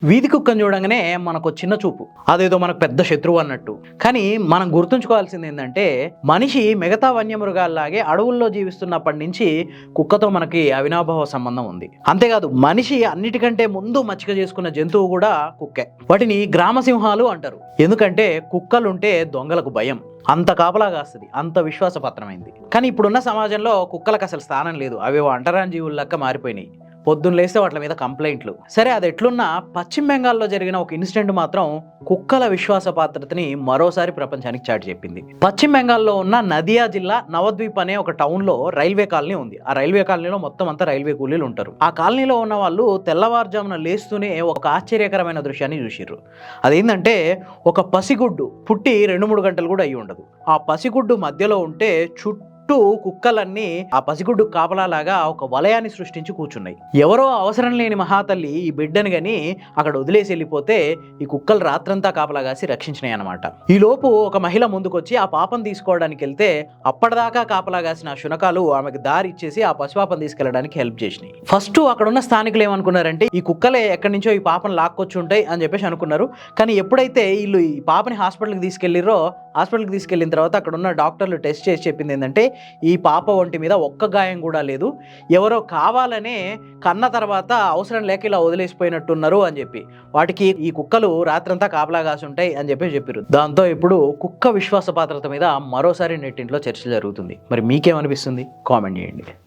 వీధి కుక్కను చూడంగానే మనకు చిన్న చూపు, అదేదో మనకు పెద్ద శత్రువు అన్నట్టు. కానీ మనం గుర్తుంచుకోవాల్సింది ఏంటంటే, మనిషి మిగతా వన్యమృగాల్లాగే అడవుల్లో జీవిస్తున్నప్పటి నుంచి కుక్కతో మనకి అవినాభావ సంబంధం ఉంది. అంతేకాదు, మనిషి అన్నిటికంటే ముందు మచ్చిక చేసుకున్న జంతువు కూడా కుక్కే. వాటిని గ్రామసింహాలు అంటారు. ఎందుకంటే కుక్కలుంటే దొంగలకు భయం, అంత కాపలా కాస్తుంది, అంత విశ్వాసపాత్రమైంది. కానీ ఇప్పుడున్న సమాజంలో కుక్కలకు అసలు స్థానం లేదు. అవి అంటరాని జీవుల్లాగా మారిపోయినాయి. పొద్దున్న లేస్తే వాటి మీద కంప్లైంట్లు. సరే, అది ఎట్లున్నా పశ్చిమ బెంగాల్లో జరిగిన ఒక ఇన్సిడెంట్ మాత్రం కుక్కల విశ్వాసపాత్రతని మరోసారి ప్రపంచానికి చాటి చెప్పింది. పశ్చిమ బెంగాల్లో ఉన్న నదియా జిల్లా నవద్వీప్ అనే ఒక టౌన్ లో రైల్వే కాలనీ ఉంది. ఆ రైల్వే కాలనీలో మొత్తం అంతా రైల్వే కూలీలు ఉంటారు. ఆ కాలనీలో ఉన్న వాళ్ళు తెల్లవారుజామున లేస్తూనే ఒక ఆశ్చర్యకరమైన దృశ్యాన్ని చూసిర్రు. అదేంటంటే, ఒక పసిగుడ్డు పుట్టి 2-3 గంటలు కూడా అయ్యి ఉండదు. ఆ పసిగుడ్డు మధ్యలో ఉంటే చుట్టూ కుక్కలన్నీ ఆ పసిగుడ్డు కాపలాలాగా ఒక వలయాన్ని సృష్టించి కూర్చున్నాయి. ఎవరో అవసరం లేని మహాతల్లి ఈ బిడ్డని గని అక్కడ వదిలేసి వెళ్ళిపోతే ఈ కుక్కలు రాత్రంతా కాపలా కాసి రక్షించినాయి అనమాట. ఈ లోపు ఒక మహిళ ముందుకొచ్చి ఆ పాపను తీసుకోవడానికి వెళ్తే అప్పటిదాకా కాపలా కాసిన శునకాలు ఆమెకు దారి ఇచ్చేసి ఆ పసిపాపను తీసుకెళ్లడానికి హెల్ప్ చేసినాయి. ఫస్ట్ అక్కడ ఉన్న స్థానికులు ఏమనుకున్నారంటే, ఈ కుక్కలే ఎక్కడి నుంచో ఈ పాపను లాక్కొచ్చి ఉంటాయి అని చెప్పేసి అనుకున్నారు. కానీ ఎప్పుడైతే వీళ్ళు ఈ పాపని హాస్పిటల్కి తీసుకెళ్లిరో, హాస్పిటల్కి తీసుకెళ్లిన తర్వాత అక్కడ ఉన్న డాక్టర్లు టెస్ట్ చేసి చెప్పింది ఏంటంటే, ఈ పాప ఒంటి మీద ఒక్క గాయం కూడా లేదు, ఎవరో కావాలనే కన్న తర్వాత అవసరం లేక ఇలా వదిలేసిపోయినట్టున్నారు అని చెప్పి. వాటికి ఈ కుక్కలు రాత్రంతా కాపలా కాసి ఉంటాయి అని చెప్పారు. దాంతో ఇప్పుడు కుక్క విశ్వాసపాత్రత మీద మరోసారి నెట్టింట్లో చర్చ జరుగుతుంది. మరి మీకేమనిపిస్తుంది? కామెంట్ చేయండి.